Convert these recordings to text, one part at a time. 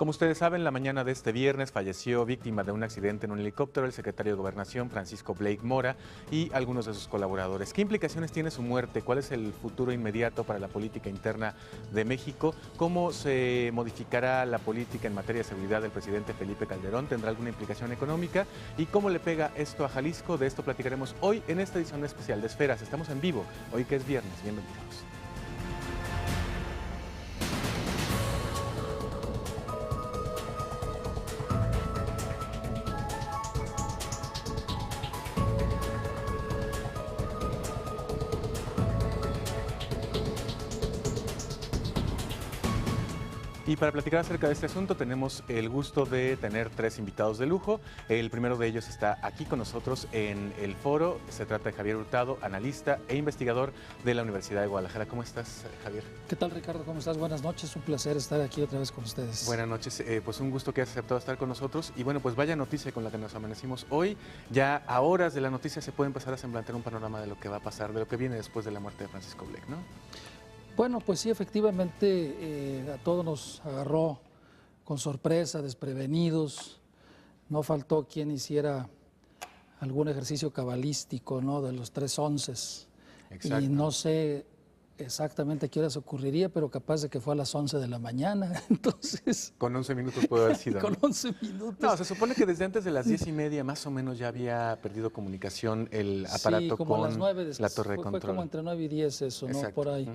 Como ustedes saben, la mañana de este viernes falleció víctima de un accidente en un helicóptero el secretario de Gobernación, Francisco Blake Mora, y algunos de sus colaboradores. ¿Qué implicaciones tiene su muerte? ¿Cuál es el futuro inmediato para la política interna de México? ¿Cómo se modificará la política en materia de seguridad del presidente Felipe Calderón? ¿Tendrá alguna implicación económica? ¿Y cómo le pega esto a Jalisco? De esto platicaremos hoy en esta edición especial de Esferas. Estamos en vivo, hoy que es viernes. Bienvenidos. Y para platicar acerca de este asunto tenemos el gusto de tener tres invitados de lujo. El primero de ellos está aquí con nosotros en el foro. Se trata de Javier Hurtado, analista e investigador de la Universidad de Guadalajara. ¿Cómo estás, Javier? ¿Qué tal, Ricardo? ¿Cómo estás? Buenas noches. Un placer estar aquí otra vez con ustedes. Buenas noches. Pues un gusto que hayas aceptado estar con nosotros. Y bueno, pues vaya noticia con la que nos amanecimos hoy. Ya a horas de la noticia se puede empezar a semblantear un panorama de lo que va a pasar, de lo que viene después de la muerte de Francisco Blake, ¿no? Bueno, pues sí, efectivamente a todos nos agarró con sorpresa, desprevenidos. No faltó quien hiciera algún ejercicio cabalístico, ¿no? De los 3 onces. Exacto. Y no sé exactamente a qué horas ocurriría, pero capaz de que fue a las 11 de la mañana. Entonces, Con 11 minutos puede haber sido. con ¿no? 11 minutos. No, se supone que desde antes de las 10:30 más o menos ya había perdido comunicación el aparato sí, como con a las 9, la torre de control. Fue como entre 9 y 10 eso, ¿no? Exacto. Por ahí.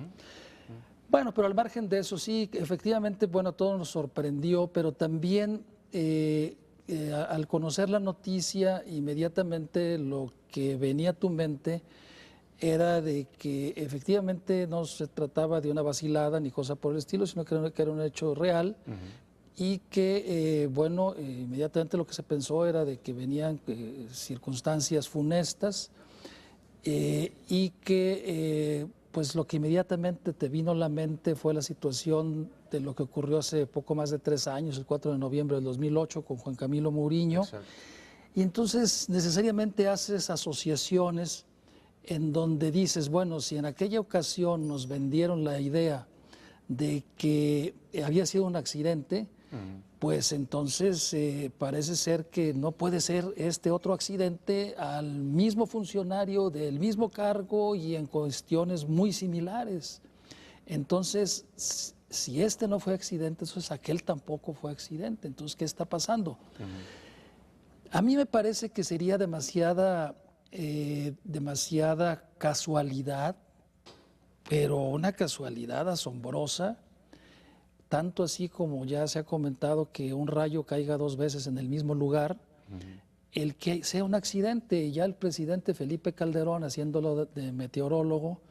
Bueno, pero al margen de eso, sí, efectivamente, bueno, todo nos sorprendió, pero también al conocer la noticia, inmediatamente lo que venía a tu mente era de que efectivamente no se trataba de una vacilada ni cosa por el estilo, sino que era un hecho real. Y que, bueno, inmediatamente lo que se pensó era de que venían circunstancias funestas y que, pues lo que inmediatamente te vino a la mente fue la situación de lo que ocurrió hace poco más de 3 años, el 4 de noviembre del 2008, con Juan Camilo Mourinho. Exacto. Y entonces necesariamente haces asociaciones en donde dices, bueno, si en aquella ocasión nos vendieron la idea de que había sido un accidente, pues entonces parece ser que no puede ser este otro accidente al mismo funcionario del mismo cargo y en cuestiones muy similares. Entonces, si este no fue accidente, entonces aquel tampoco fue accidente. Entonces, ¿qué está pasando? A mí me parece que sería demasiada casualidad, pero una casualidad asombrosa. Tanto así como ya se ha comentado que un rayo caiga 2 veces en el mismo lugar, el que sea un accidente. Ya el presidente Felipe Calderón, haciéndolo de meteorólogo,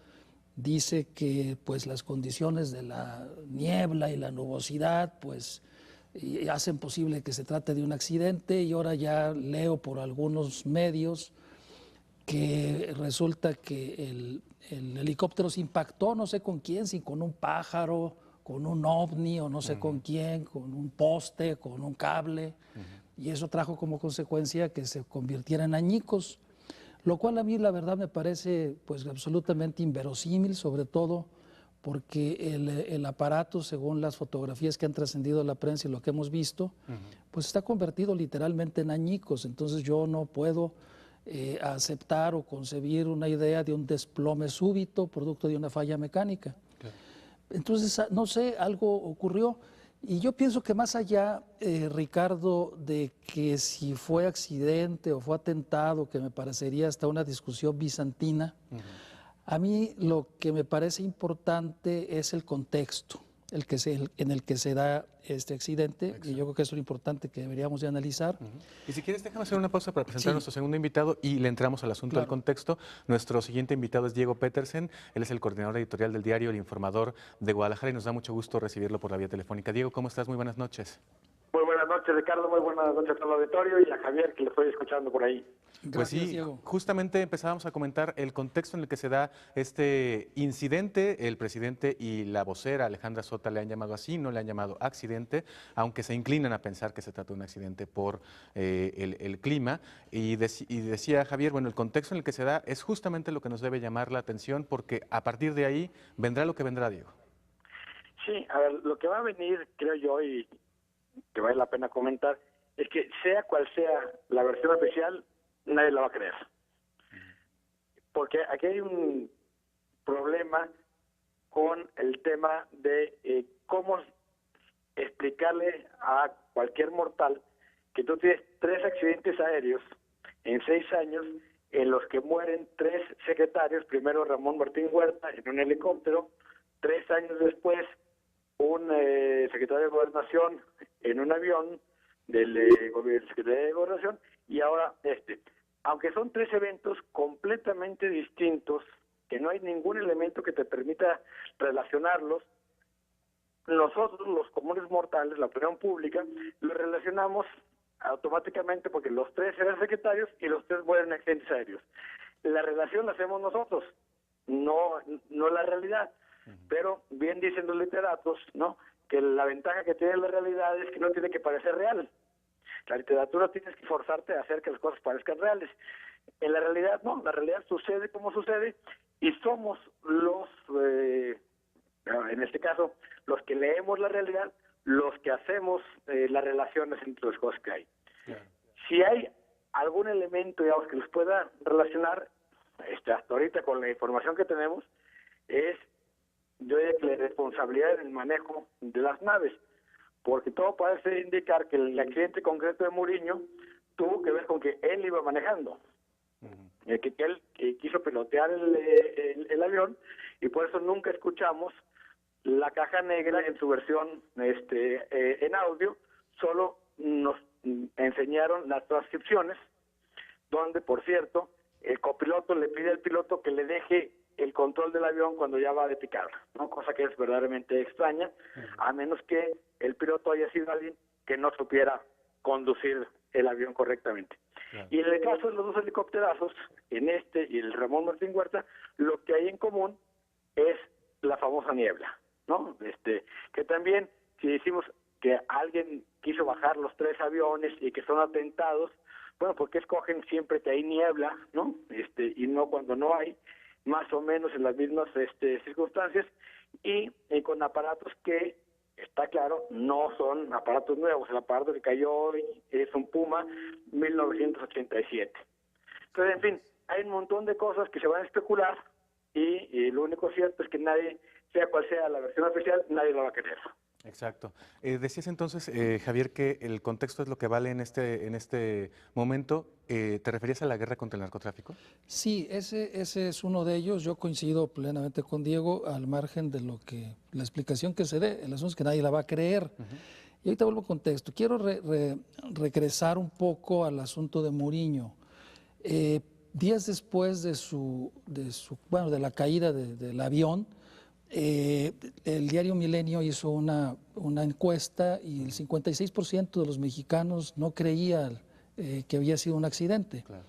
dice que pues las condiciones de la niebla y la nubosidad pues hacen posible que se trate de un accidente, y ahora ya leo por algunos medios que resulta que el helicóptero se impactó, no sé con quién, si con un pájaro, con un ovni o no sé con quién, con un poste, con un cable, y eso trajo como consecuencia que se convirtiera en añicos, lo cual a mí la verdad me parece pues absolutamente inverosímil, sobre todo porque el aparato, según las fotografías que han trascendido a la prensa y lo que hemos visto, pues está convertido literalmente en añicos. Entonces yo no puedo aceptar o concebir una idea de un desplome súbito producto de una falla mecánica. Entonces, no sé, algo ocurrió. Y yo pienso que más allá, Ricardo, de que si fue accidente o fue atentado, que me parecería hasta una discusión bizantina, a mí lo que me parece importante es el contexto en el que se da este accidente. Exacto. Y yo creo que eso es lo importante que deberíamos de analizar. Y si quieres, déjame hacer una pausa para presentar a nuestro segundo invitado y le entramos al asunto del contexto. Nuestro siguiente invitado es Diego Petersen. Él es el coordinador editorial del diario El Informador de Guadalajara y nos da mucho gusto recibirlo por la vía telefónica. Diego, ¿cómo estás? Muy buenas noches. Muy buenas noches, Ricardo. Muy buenas noches a todo el auditorio y a Javier, que le estoy escuchando por ahí. Gracias, pues sí, Diego. Justamente empezábamos a comentar el contexto en el que se da este incidente. El presidente y la vocera Alejandra Sota le han llamado así, no le han llamado accidente, aunque se inclinan a pensar que se trata de un accidente por el clima. Y decía Javier, bueno, el contexto en el que se da es justamente lo que nos debe llamar la atención, porque a partir de ahí vendrá lo que vendrá, Diego. Sí, a ver, lo que va a venir, creo yo, y que vale la pena comentar, es que sea cual sea la versión oficial, nadie la va a creer. Porque aquí hay un problema con el tema de cómo explicarle a cualquier mortal que tú tienes 3 accidentes aéreos en 6 años en los que mueren 3 secretarios, primero Ramón Martín Huerta en un helicóptero, 3 años después un secretario de Gobernación en un avión del Secretaría de Gobernación, y ahora aunque son 3 eventos completamente distintos, que no hay ningún elemento que te permita relacionarlos, nosotros, los comunes mortales, la opinión pública, lo relacionamos automáticamente porque los 3 eran secretarios y los 3 mueren en accidentes aéreos. La relación la hacemos nosotros, no la realidad. Pero bien dicen los literatos, ¿no?, que la ventaja que tiene la realidad es que no tiene que parecer real. La literatura tienes que forzarte a hacer que las cosas parezcan reales. En la realidad no, la realidad sucede como sucede y somos los, en este caso, los que leemos la realidad, los que hacemos las relaciones entre las cosas que hay. Claro. Si hay algún elemento, digamos, que los pueda relacionar, hasta ahorita con la información que tenemos, es, yo diría, que la responsabilidad en el manejo de las naves, porque todo parece indicar que el accidente concreto de Muriño tuvo que ver con que él iba manejando, que él quiso pilotear el avión, y por eso nunca escuchamos la caja negra en su versión en audio, solo nos enseñaron las transcripciones, donde, por cierto, el copiloto le pide al piloto que le deje el control del avión cuando ya va de picada, ¿no? Cosa que es verdaderamente extraña, a menos que el piloto haya sido alguien que no supiera conducir el avión correctamente. Claro. Y en el caso de los 2 helicópterazos, en y el Ramón Martín Huerta, lo que hay en común es la famosa niebla, ¿no? Que también, si decimos que alguien quiso bajar los 3 aviones y que son atentados, bueno, ¿por qué escogen siempre que hay niebla, no? Y no cuando no hay, más o menos en las mismas circunstancias, y con aparatos que, está claro, no son aparatos nuevos. El aparato que cayó hoy es un Puma 1987. Entonces, en fin, hay un montón de cosas que se van a especular, y lo único cierto es que nadie, sea cual sea la versión oficial, nadie lo va a creer. Exacto. Decías entonces, Javier, que el contexto es lo que vale en este momento. ¿Te referías a la guerra contra el narcotráfico? Sí, ese es uno de ellos. Yo coincido plenamente con Diego, al margen de lo que la explicación que se dé. El asunto es que nadie la va a creer. Y ahorita vuelvo al contexto. Quiero regresar un poco al asunto de Muriño. Días después de la caída del avión, el diario Milenio hizo una encuesta y el 56% de los mexicanos no creía que había sido un accidente. Claro.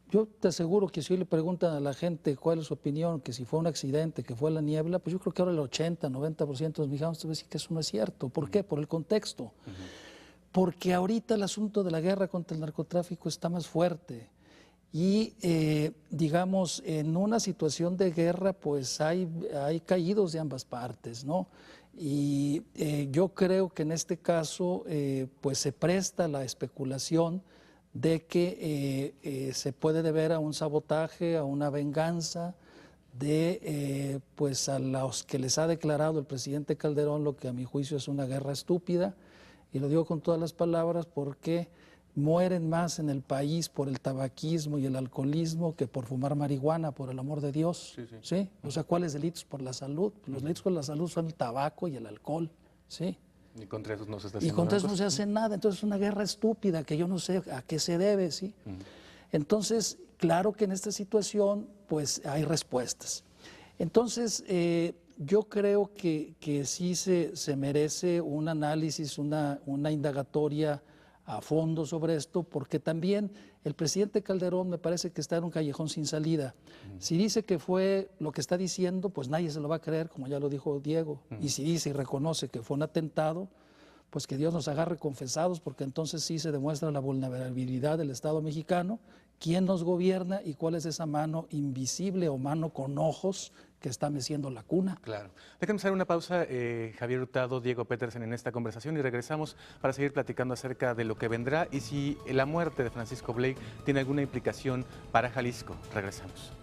Yo te aseguro que si hoy le preguntan a la gente cuál es su opinión, que si fue un accidente, que fue la niebla, pues yo creo que ahora el 80-90% de los mexicanos te va a decir que eso no es cierto. ¿Por qué? Por el contexto. Porque ahorita el asunto de la guerra contra el narcotráfico está más fuerte. Y, digamos, en una situación de guerra, pues hay caídos de ambas partes, ¿no? Y yo creo que en este caso, pues se presta la especulación de que se puede deber a un sabotaje, a una venganza pues a los que les ha declarado el presidente Calderón lo que a mi juicio es una guerra estúpida, y lo digo con todas las palabras porque mueren más en el país por el tabaquismo y el alcoholismo que por fumar marihuana, por el amor de Dios. ¿Sí? O sea, ¿cuáles delitos por la salud? Los delitos por la salud son el tabaco y el alcohol. ¿Sí? Y contra eso no se está haciendo nada. Y contra eso no se hace nada. Entonces es una guerra estúpida que yo no sé a qué se debe. ¿Sí? Entonces, claro que en esta situación pues hay respuestas. Entonces, yo creo que sí se merece un análisis, una indagatoria a fondo sobre esto, porque también el presidente Calderón me parece que está en un callejón sin salida. Si dice que fue lo que está diciendo, pues nadie se lo va a creer, como ya lo dijo Diego. Y si dice y reconoce que fue un atentado, pues que Dios nos agarre confesados, porque entonces sí se demuestra la vulnerabilidad del Estado mexicano, quién nos gobierna y cuál es esa mano invisible o mano con ojos que está meciendo la cuna. Claro. Déjenme hacer una pausa, Javier Hurtado, Diego Petersen, en esta conversación y regresamos para seguir platicando acerca de lo que vendrá y si la muerte de Francisco Blake tiene alguna implicación para Jalisco. Regresamos.